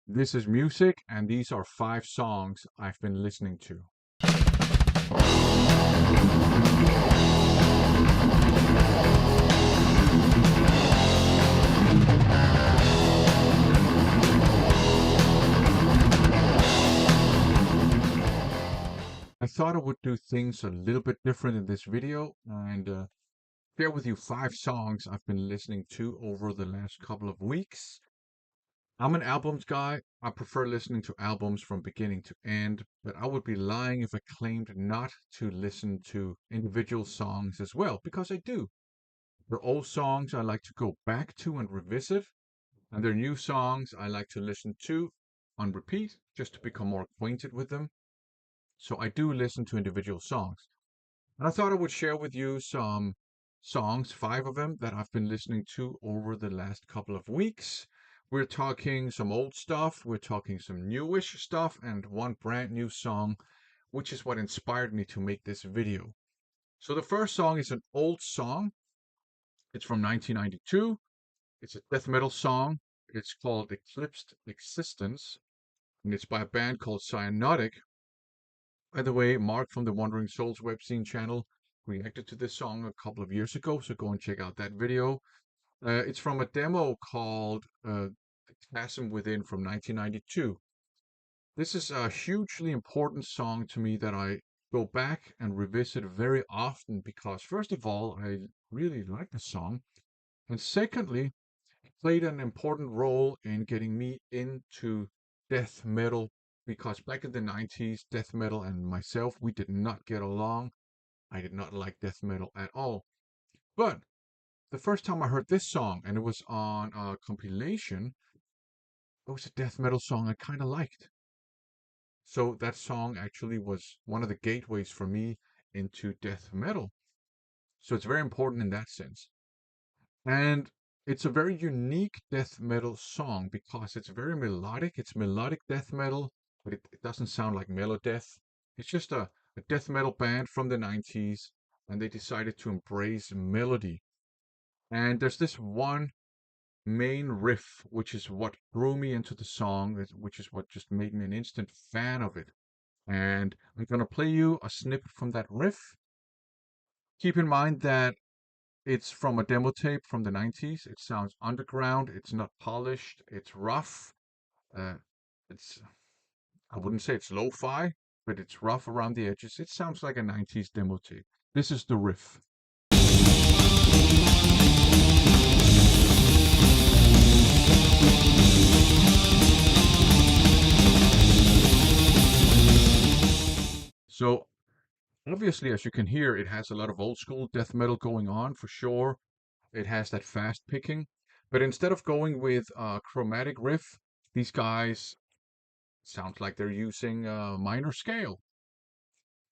This is music, and these are 5 songs I've been listening to. I thought I would do things a little bit different in this video and share with you 5 songs I've been listening to over the last couple of weeks. I'm an albums guy. I prefer listening to albums from beginning to end, but I would be lying if I claimed not to listen to individual songs as well, because I do. They're old songs I like to go back to and revisit, and they're new songs I like to listen to on repeat just to become more acquainted with them. So I do listen to individual songs. And I thought I would share with you some songs, 5 of them, that I've been listening to over the last couple of weeks. We're talking some old stuff, we're talking some newish stuff, and one brand new song, which is what inspired me to make this video. So the first song is an old song. It's from 1992. It's a death metal song. It's called Eclipsed Existence, and it's by a band called Cyanotic. By the way, Mark from the Wandering Souls web scene channel reacted to this song a couple of years ago, so go and check out that video. It's from a demo called The Chasm Within from 1992. This is a hugely important song to me that I go back and revisit very often because, first of all, I really like the song, and secondly, it played an important role in getting me into death metal because back in the 90s, death metal and myself, we did not get along. I did not like death metal at all. But the first time I heard this song, and it was on a compilation, it was a death metal song I kind of liked. So that song actually was one of the gateways for me into death metal. So it's very important in that sense. And it's a very unique death metal song because it's very melodic. It's melodic death metal, but it doesn't sound like melodeath. It's just a death metal band from the 90s, and they decided to embrace melody. And there's this one main riff, which is what drew me into the song, which is what just made me an instant fan of it. And I'm going to play you a snippet from that riff. Keep in mind that it's from a demo tape from the 90s. It sounds underground. It's not polished. It's rough. Uh, it's, I wouldn't say it's lo-fi, but it's rough around the edges. It sounds like a 90s demo tape. This is the riff. So obviously, as you can hear, it has a lot of old school death metal going on for sure. It has that fast picking. But instead of going with a chromatic riff, these guys sound like they're using a minor scale.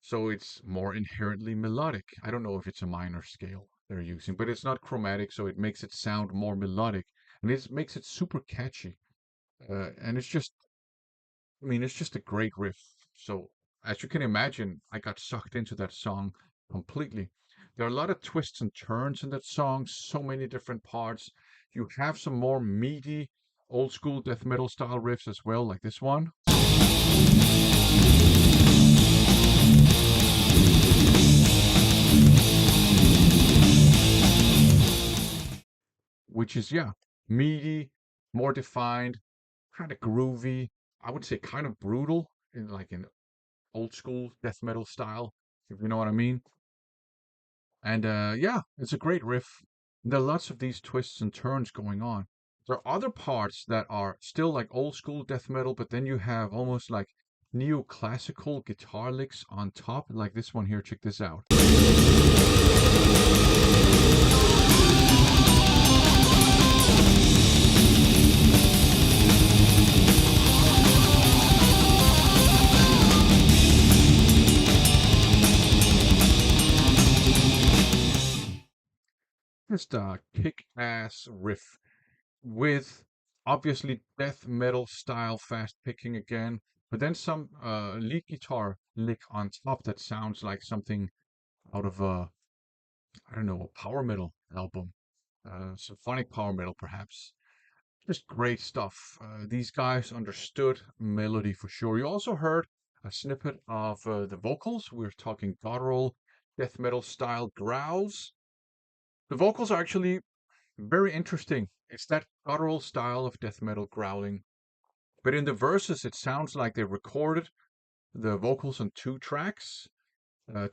So it's more inherently melodic. I don't know if it's a minor scale they're using, but it's not chromatic, so it makes it sound more melodic. And it makes it super catchy. And it's just, I mean, it's just a great riff. So as you can imagine, I got sucked into that song completely. There are a lot of twists and turns in that song, so many different parts. You have some more meaty, old school death metal style riffs as well, like this one, which is, yeah, meaty, more defined, kind of groovy. I would say kind of brutal in like an old school death metal style, if you know what I mean. And yeah, it's a great riff. There are lots of these twists and turns going on. There are other parts that are still like old school death metal, but then you have almost like neoclassical guitar licks on top, like this one here. Check this out. Just a kick-ass riff with obviously death metal style fast picking again, but then some lead guitar lick on top that sounds like something out of a, I don't know, a power metal album, symphonic power metal perhaps. Just great stuff. These guys understood melody for sure. You also heard a snippet of the vocals. We're talking guttural death metal style growls. The vocals are actually very interesting. It's that guttural style of death metal growling. But in the verses, it sounds like they recorded the vocals on two tracks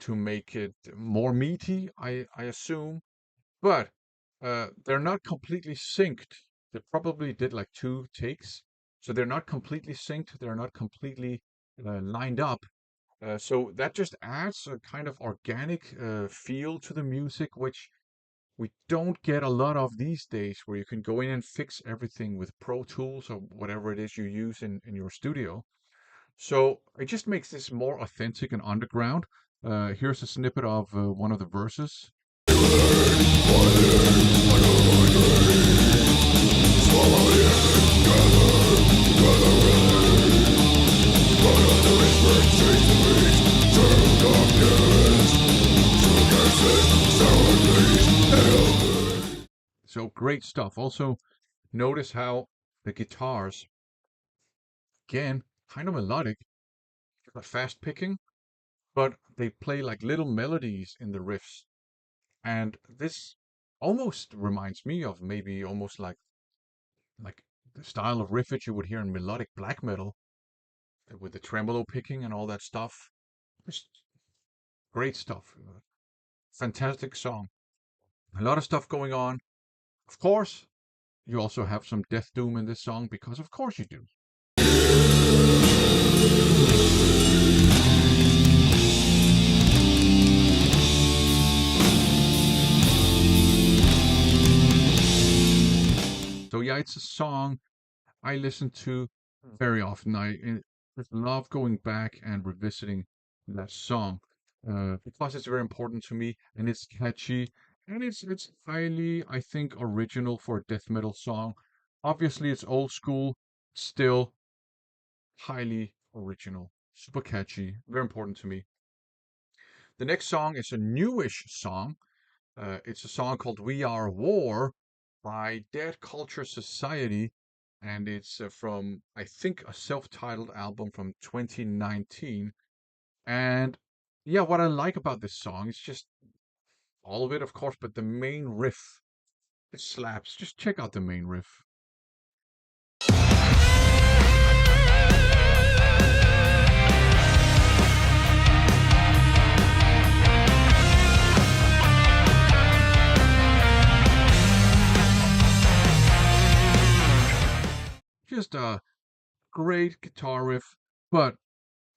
to make it more meaty, I assume. But they're not completely synced. They probably did like two takes. So they're not completely synced. They're not completely lined up. So that just adds a kind of organic feel to the music, which we don't get a lot of these days, where you can go in and fix everything with Pro Tools or whatever it is you use in your studio. So it just makes this more authentic and underground. Here's a snippet of one of the verses. So great stuff. Also, notice how the guitars, again, kind of melodic, but fast picking, but they play like little melodies in the riffs. And this almost reminds me of maybe almost like the style of riffage you would hear in melodic black metal with the tremolo picking and all that stuff. Just great stuff. Fantastic song. A lot of stuff going on. Of course, you also have some death doom in this song because of course you do. So yeah, it's a song I listen to very often. I just love going back and revisiting that song because it's very important to me and it's catchy and it's highly, I think, original for a death metal song. Obviously, it's old school, still highly original, super catchy, very important to me. The next song is a newish song. It's a song called "We Are War" by Dead Culture Society, and it's from, I think, a self-titled album from 2019. And yeah, what I like about this song is just all of it, of course, but the main riff, it slaps. Just check out the main riff. Just a great guitar riff, but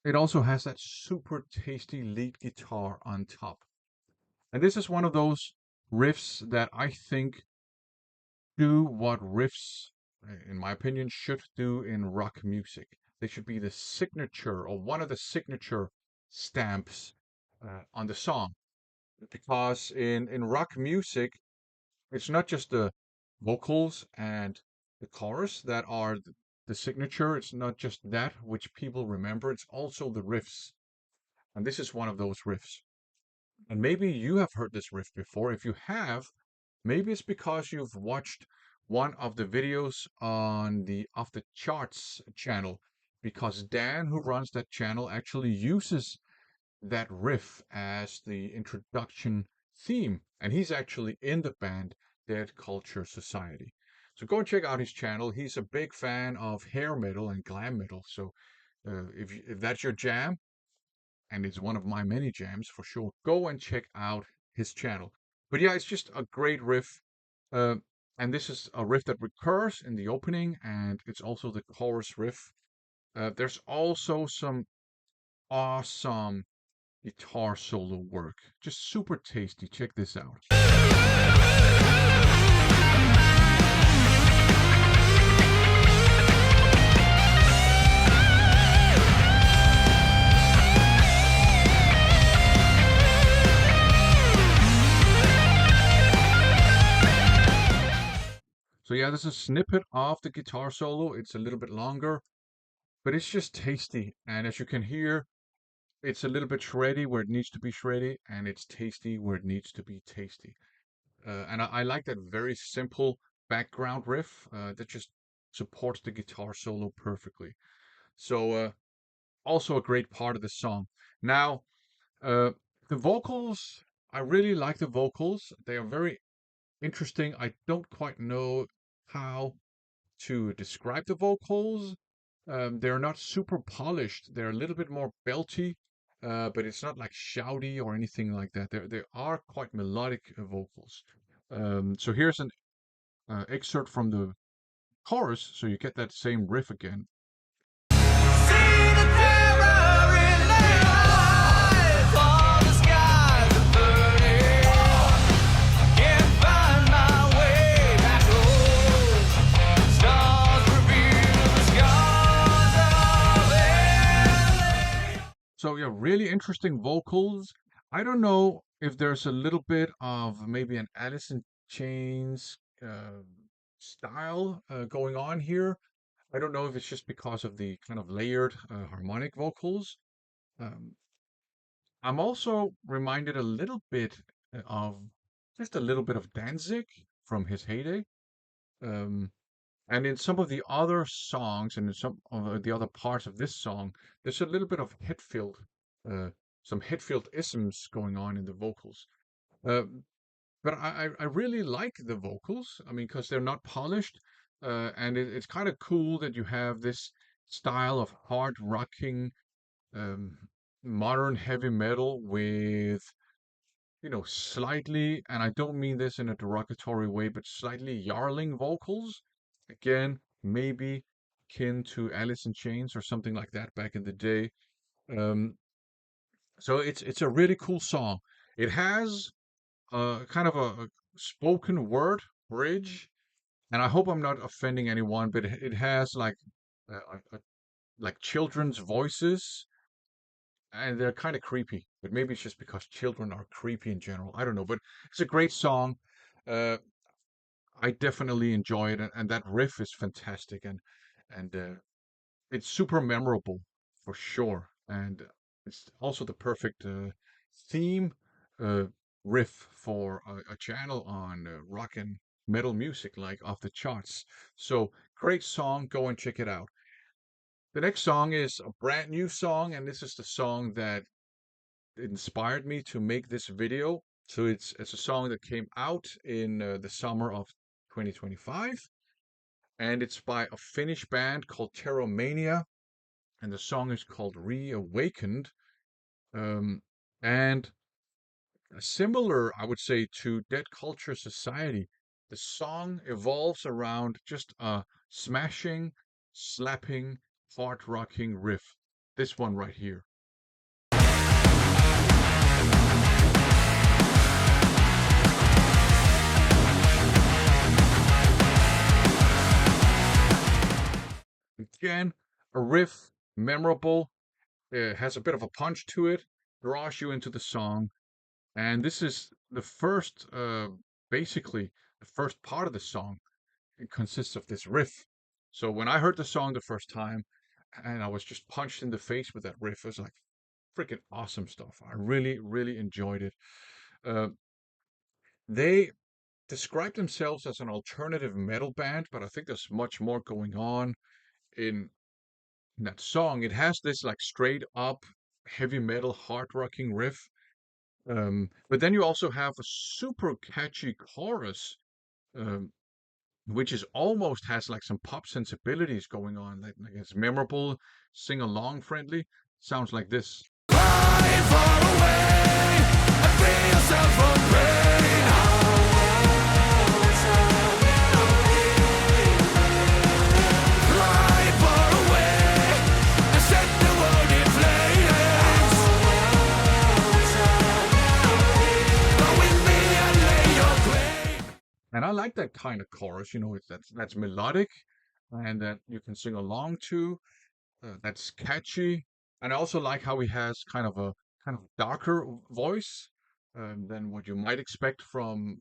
it also has that super tasty lead guitar on top. And this is one of those riffs that I think do what riffs, in my opinion, should do in rock music. They should be the signature or one of the signature stamps on the song. Because in rock music, it's not just the vocals and the chorus that are the signature. It's not just that which people remember. It's also the riffs. And this is one of those riffs. And maybe you have heard this riff before. If you have, maybe it's because you've watched one of the videos on the Off the Charts channel, because Dan, who runs that channel, actually uses that riff as the introduction theme. And he's actually in the band Dead Culture Society. So go and check out his channel. He's a big fan of hair metal and glam metal. So if that's your jam, and it's one of my many jams for sure, go and check out his channel. But yeah, it's just a great riff. Uh, and this is a riff that recurs in the opening, and it's also the chorus riff. There's also some awesome guitar solo work. Just super tasty. Check this out. So yeah, this is a snippet of the guitar solo. It's a little bit longer, but it's just tasty. And as you can hear, it's a little bit shreddy where it needs to be shreddy, and it's tasty where it needs to be tasty. And I like that very simple background riff that just supports the guitar solo perfectly. So also a great part of the song. Now, uh, the vocals, I really like the vocals. They are very interesting. I don't quite know how to describe the vocals. They're not super polished. They're a little bit more belty, but it's not like shouty or anything like that. They are quite melodic vocals. So here's an excerpt from the chorus, so you get that same riff again. See the terror in their eyes, all the skies are burning. Can't find my way back home. Stars reveal the scars of LA. So yeah, really interesting vocals. I don't know if there's a little bit of maybe an Alice in Chains style going on here. I don't know if it's just because of the kind of layered harmonic vocals. Um, I'm also reminded a little bit of just a little bit of Danzig from his heyday. Um, and in some of the other songs and in some of the other parts of this song, there's a little bit of Hetfield, uh, some Hetfield isms going on in the vocals. Uh, but I really like the vocals. I mean, because they're not polished, and it's kind of cool that you have this style of hard rocking, um, modern heavy metal with slightly, and I don't mean this in a derogatory way, but slightly yarling vocals. Again, maybe akin to Alice in Chains or something like that back in the day. Um, so it's a really cool song. It has kind of a spoken word bridge, and I hope I'm not offending anyone, but it has like like children's voices, and they're kind of creepy. But maybe it's just because children are creepy in general. I don't know, but it's a great song. Uh, I definitely enjoy it, and that riff is fantastic, and it's super memorable for sure, and it's also the perfect theme uh, riff for a channel on rock and metal music, like off the charts. So great song, go and check it out. The next song is a brand new song, and this is the song that inspired me to make this video. So it's a song that came out in the summer of 2025, and it's by a Finnish band called Terromania, and the song is called Reawakened. Um, and similar, I would say, to Dead Culture Society, the song evolves around just a smashing, slapping, hard rocking riff. This one right here. Again, a riff, memorable, has a bit of a punch to it, draws you into the song. And this is the first, basically, the first part of the song. It consists of this riff. So when I heard the song the first time, and I was just punched in the face with that riff, it was like freaking awesome stuff. I really, really enjoyed it. Uh, they describe themselves as an alternative metal band, but I think there's much more going on in that song. It has this like straight up heavy metal hard rocking riff. But then you also have a super catchy chorus, um, which is almost has like some pop sensibilities going on. Like it's memorable, sing along friendly. Sounds like this. Flying far away and free yourself from pain. Fly far away and set the world in flames. Go with me and lay your claim. And I like that kind of chorus. That's melodic, and that you can sing along to. That's catchy, and I also like how he has kind of darker voice than what you might expect from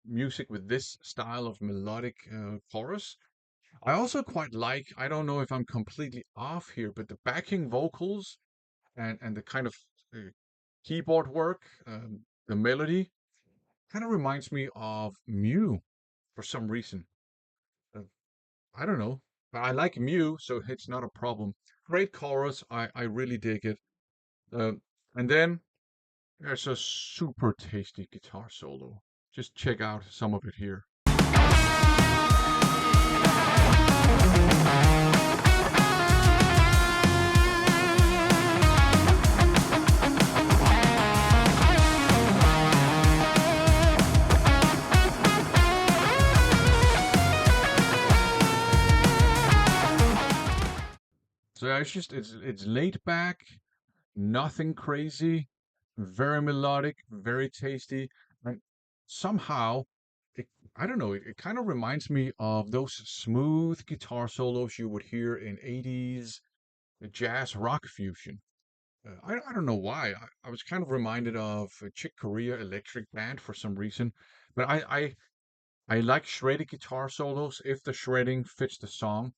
music with this style of melodic chorus. I also quite like. I don't know if I'm completely off here, but the backing vocals and the kind of uh, keyboard work, the melody, kind of reminds me of Mew for some reason. Uh, I don't know. I like Mew, so it's not a problem. Great chorus. I really dig it. Um, and then there's a super tasty guitar solo. Just check out some of it here. So yeah, it's laid back, nothing crazy, very melodic, very tasty, and somehow it, I don't know, it kind of reminds me of those smooth guitar solos you would hear in 80s jazz rock fusion. I don't know why. I was kind of reminded of a Chick Corea Electric Band for some reason, but I like shredded guitar solos if the shredding fits the song.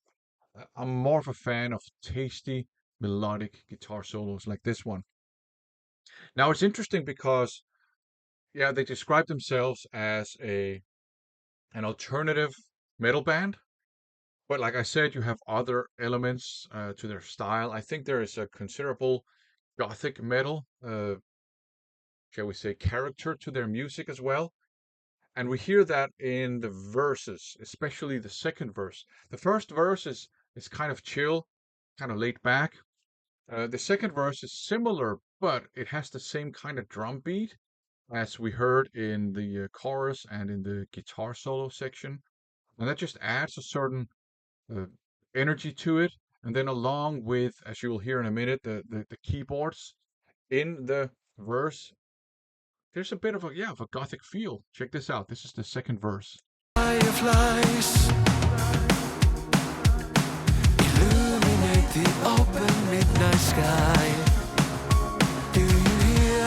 I'm more of a fan of tasty melodic guitar solos like this one. Now it's interesting because yeah, they describe themselves as a an alternative metal band, but like I said, you have other elements to their style. I think there is a considerable gothic metal, shall we say, character to their music as well. And we hear that in the verses, especially the second verse. The first verse is kind of chill, kind of laid back. The second verse is similar, but it has the same kind of drum beat as we heard in the chorus and in the guitar solo section. And that just adds a certain uh, energy to it. And then, along with, as you will hear in a minute, the keyboards in the verse, there's a bit of a, yeah, of a gothic feel. Check this out. This is the second verse. Fireflies illuminate the open midnight sky. Do you hear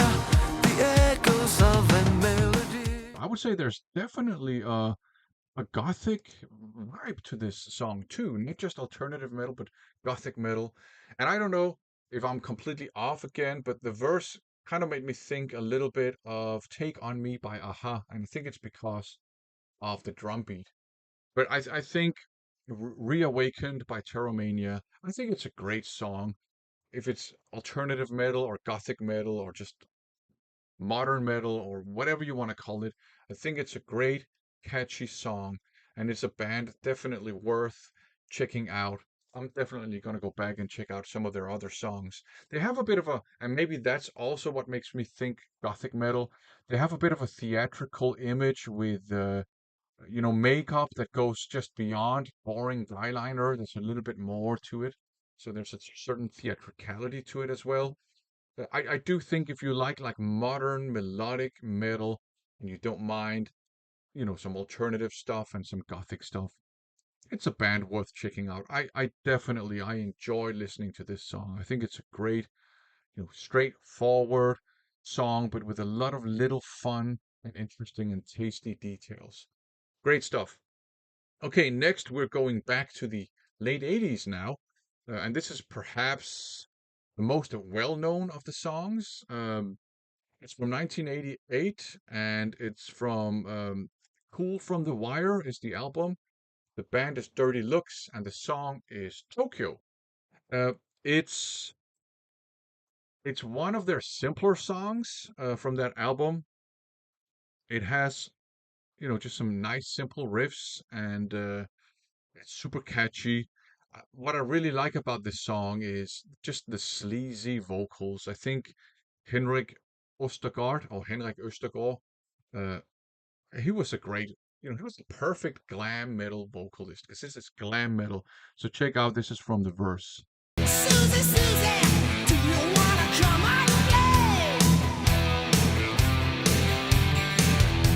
the echoes of a melody? I would say there's definitely a gothic vibe to this song too, not just alternative metal, but gothic metal. And I don't know if I'm completely off again, but the verse kind of made me think a little bit of Take On Me by Aha, and I think it's because of the drum beat. But I think Reawakened by Terromania, I think it's a great song. If it's alternative metal or gothic metal or just modern metal or whatever you want to call it. I think it's a great, catchy song, and it's a band definitely worth checking out. I'm definitely going to go back and check out some of their other songs. They have a bit of a, and maybe that's also what makes me think gothic metal. They have a bit of a theatrical image with, makeup that goes just beyond boring eyeliner. There's a little bit more to it. So there's a certain theatricality to it as well. I do think if you like modern melodic metal and you don't mind, some alternative stuff and some gothic stuff, it's a band worth checking out. I enjoy listening to this song. I think it's a great, straightforward song, but with a lot of little fun and interesting and tasty details. Great stuff. Okay, next we're going back to the late 80s now. And this is perhaps the most well-known of the songs. It's from 1988, and it's from Cool from the Wire is the album. The band is Dirty Looks, and the song is Tokyo. Uh, it's it's one of their simpler songs from that album. It has, just some nice simple riffs, and it's super catchy. What I really like about this song is just the sleazy vocals. I think Henrik Henrik Østergaard, uh, he was a great, he was the perfect glam metal vocalist. This is glam metal. So check out, this is from the verse. Susie, Susie, do you wanna come and play?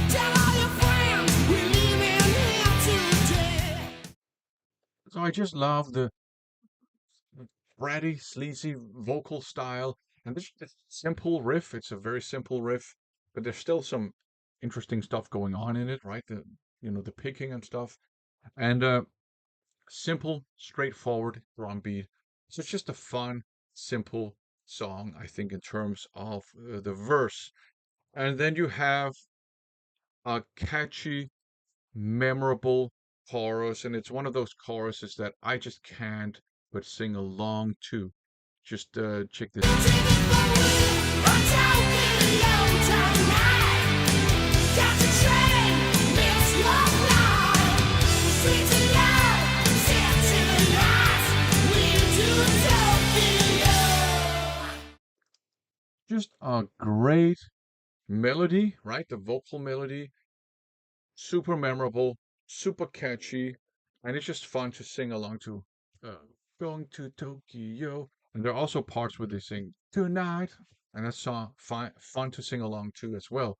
Tell all your friends we're leaving here today. So I just love the bratty, sleazy vocal style. And this simple riff, it's a very simple riff, but there's still some interesting stuff going on in it, right? The picking and stuff. And simple, straightforward drum beat. So it's just a fun, simple song, I think, in terms of the verse. And then you have a catchy, memorable chorus, and it's one of those choruses that I just can't but sing along to. Just check this out. Just a great melody, right? The vocal melody, super memorable, super catchy, and it's just fun to sing along to. Uh, Going to Tokyo, and there are also parts where they sing tonight, and that's fun to sing along to as well.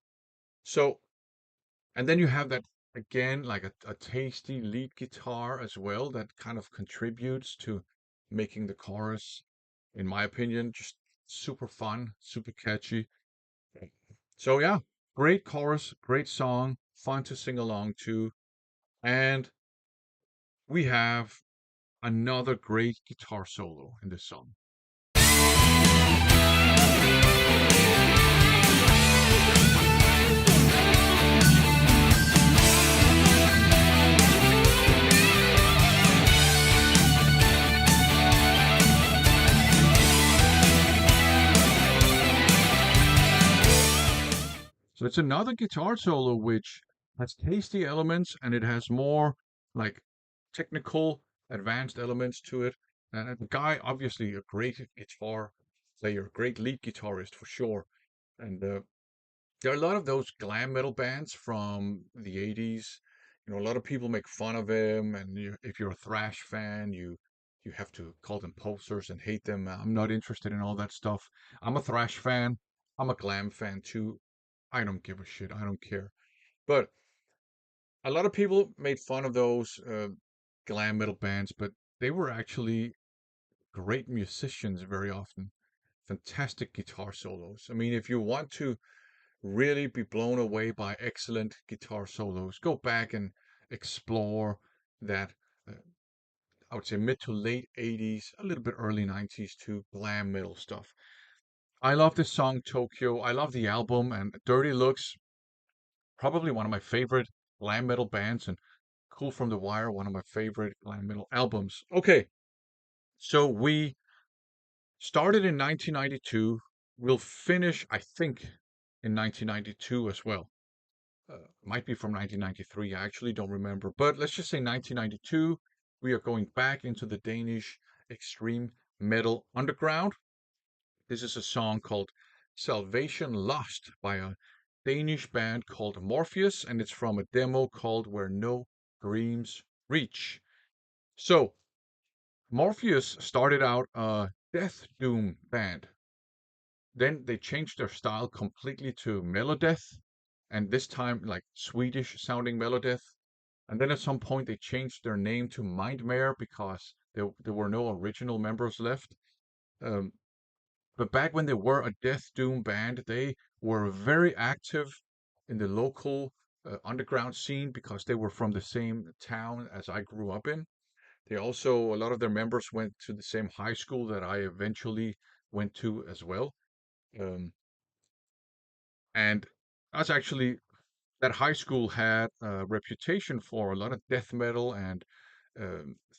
So, and then you have that again, like a tasty lead guitar as well, that kind of contributes to making the chorus, in my opinion, just super fun, super catchy. So yeah, great chorus, great song, fun to sing along to. And we have another great guitar solo in this song. So it's another guitar solo which has tasty elements and it has more like technical, advanced elements to it. And the guy, obviously, a great guitar player, great lead guitarist for sure. And there are a lot of those glam metal bands from the 80s. You know, a lot of people make fun of them, and if you're a thrash fan, you have to call them posers and hate them. I'm not interested in all that stuff. I'm a thrash fan. I'm a glam fan too. I don't give a shit. I don't care. But a lot of people made fun of those glam metal bands, but they were actually great musicians very often. Fantastic guitar solos. I mean, if you want to really be blown away by excellent guitar solos, go back and explore that. I would say mid to late 80s, a little bit early 90s too, glam metal stuff. I love this song, Tokyo. I love the album, and Dirty Looks, probably one of my favorite glam metal bands, and Cool from the Wire, one of my favorite glam metal albums. Okay, so we started in 1992. We'll finish, I think, in 1992 as well. Might be from 1993. I actually don't remember, but let's just say 1992. We are going back into the Danish extreme metal underground. This is a song called Salvation Lost by a Danish band called Morfeus, and it's from a demo called Where No Dreams Reach. So, Morpheus started out a death doom band. Then they changed their style completely to melodeath, and this time like Swedish sounding melodeath. And then at some point they changed their name to Mindmare because there were no original members left. Um, but back when they were a death doom band, they were very active in the local underground scene because they were from the same town as I grew up in. They also, a lot of their members went to the same high school that I eventually went to as well. Um, and that's actually, that high school had a reputation for a lot of death metal and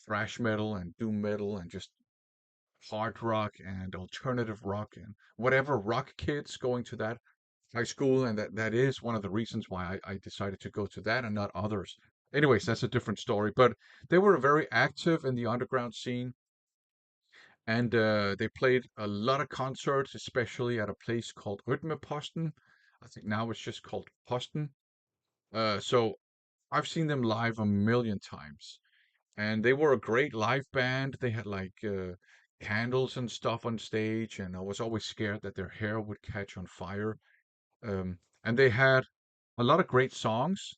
thrash metal and doom metal and just hard rock and alternative rock and whatever rock kids going to that high school. And that is one of the reasons why I decided to go to that and not others. Anyways, that's a different story. But they were very active in the underground scene. And they played a lot of concerts, especially at a place called Rytmeposten. I think now it's just called Posten. So I've seen them live a million times. And they were a great live band. They had like candles and stuff on stage, and I was always scared that their hair would catch on fire. And they had a lot of great songs.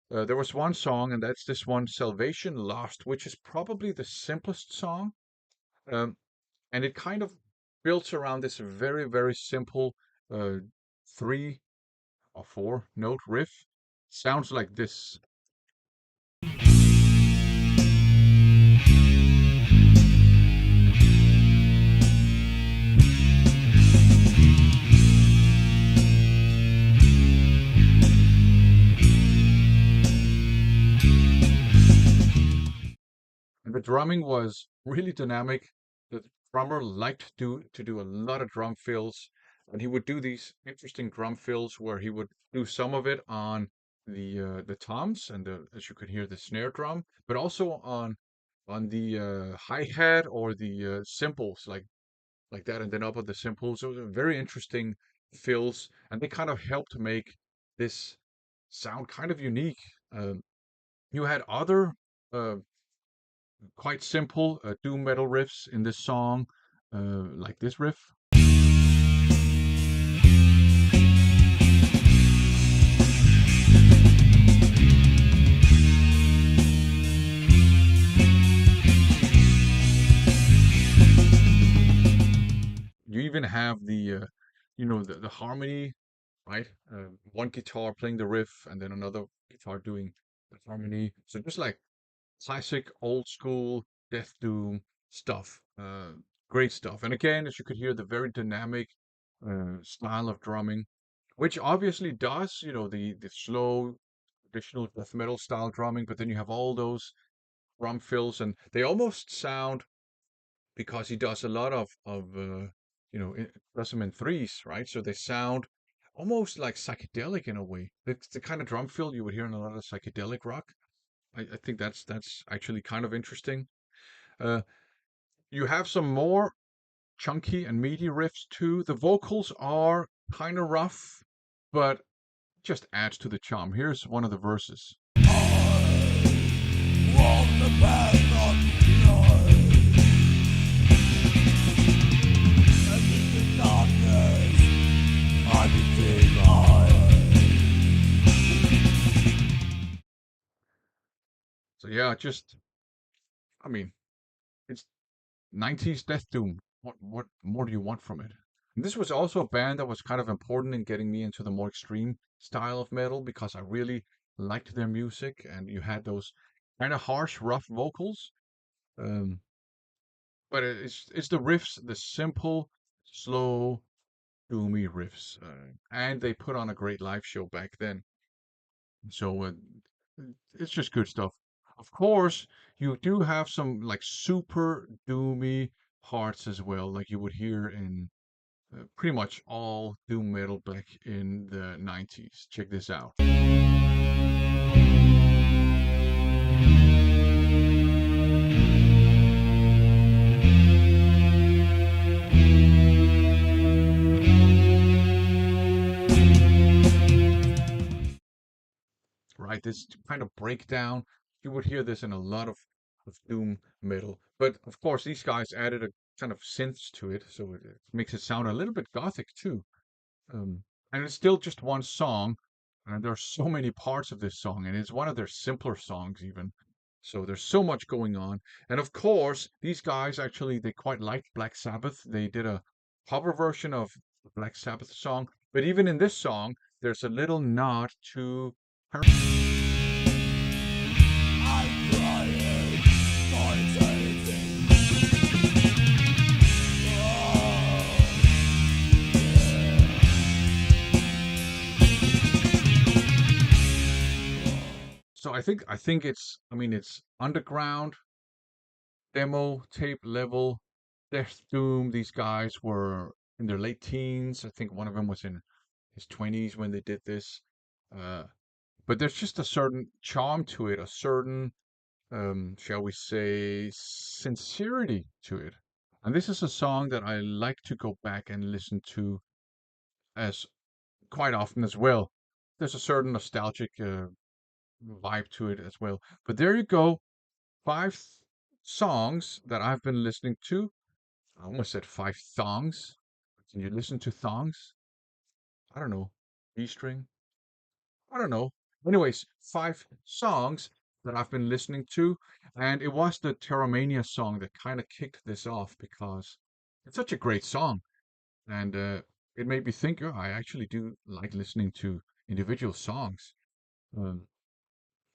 There was one song, and that's this one, Salvation Lost, which is probably the simplest song. Um, and it kind of builds around this very, very simple uh, 3 or 4 note riff. Sounds like this. drumming was really dynamic. The drummer liked to do a lot of drum fills, and he would do these interesting drum fills where he would do some of it on the toms and as you could hear the snare drum, but also on the hi-hat or the cymbals like that, and then up on the cymbals. Those are very interesting fills, and they kind of helped make this sound kind of unique. Um, you had other uh, quite simple doom metal riffs in this song, like this riff. You even have the harmony, right? One guitar playing the riff, and then another guitar doing the harmony. So just like classic old school death doom stuff. Great stuff. And again, as you could hear, the very dynamic style of drumming, which obviously does, the slow traditional death metal style drumming, but then you have all those drum fills, and they almost sound, because he does a lot does them in threes, right? So they sound almost like psychedelic in a way. It's the kind of drum fill you would hear in a lot of psychedelic rock. I think that's actually kind of interesting. Uh, you have some more chunky and meaty riffs too. The vocals are kind of rough, but just adds to the charm. Here's one of the verses. Walk the path of light, and in the darkness I became So yeah, I mean, it's 90s death doom. What more do you want from it? And this was also a band that was kind of important in getting me into the more extreme style of metal because I really liked their music, and you had those kind of harsh, rough vocals. Um, but it's the riffs, the simple, slow, doomy riffs, and they put on a great live show back then. So it's just good stuff. Of course, you do have some like super doomy parts as well, like you would hear in pretty much all doom metal back in the 90s. Check this out. Right? This kind of breakdown. You would hear this in a lot of doom metal. But of course, these guys added a kind of synths to it, so it makes it sound a little bit gothic too. And it's still just one song, and there's so many parts of this song, and it's one of their simpler songs even. So there's so much going on. And of course, these guys actually they quite liked Black Sabbath. They did a cover version of the Black Sabbath song, but even in this song, there's a little nod to I'm crying for eternity. So I think it's underground demo tape level Death Doom. These guys were in their late teens. I think one of them was in his 20s when they did this. Uh, but there's just a certain charm to it, a certain, shall we say, sincerity to it. And this is a song that I like to go back and listen to as quite often as well. There's a certain nostalgic vibe to it as well. But there you go, five songs that I've been listening to. I almost said five thongs. Can you listen to thongs? I don't know. G string? I don't know. Anyways, five songs that I've been listening to, and it was the Terromania song that kind of kicked this off because it's such a great song, and it made me think, oh, I actually do like listening to individual songs. Um,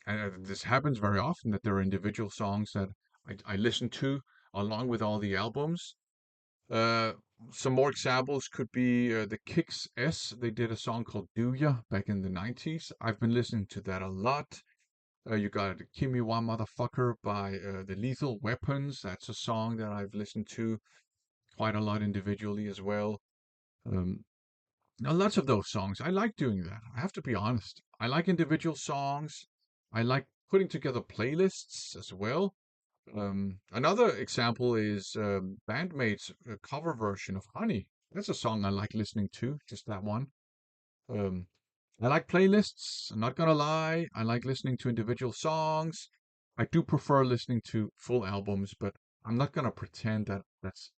and this happens very often that there are individual songs that I listen to along with all the albums. Uh, some more examples could be the Kicks S. They did a song called Do Ya back in the 90s. I've been listening to that a lot. You got Kimi Wa Motherfucker by the Lethal Weapons. That's a song that I've listened to quite a lot individually as well. Um, Now, lots of those songs. I like doing that. I have to be honest. I like individual songs. I like putting together playlists as well. Another example is Bandmate's cover version of Honey. That's a song I like listening to, just that one. Um, I like playlists. I'm not gonna lie. I like listening to individual songs. I do prefer listening to full albums, but I'm not gonna pretend that that's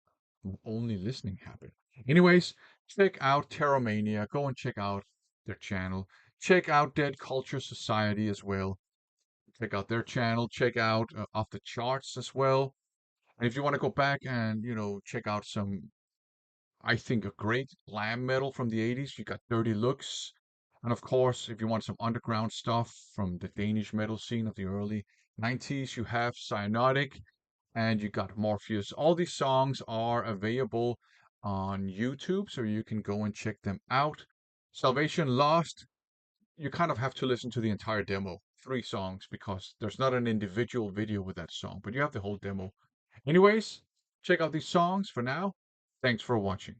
only listening habit. Anyways, check out Terromania. Go and check out their channel. Check out Dead Culture Society as well. Check out their channel. Check out Off the Charts as well. And if you want to go back and check out some, I think, a great glam metal from the 80s, you got Dirty Looks. And of course, if you want some underground stuff from the Danish metal scene of the early 90s, you have Cyanotic and you got Morfeus. All these songs are available on YouTube, so you can go and check them out. Salvation Lost, you kind of have to listen to the entire demo, 3 songs, because there's not an individual video with that song, but you have the whole demo. Anyways, check out these songs for now. Thanks for watching.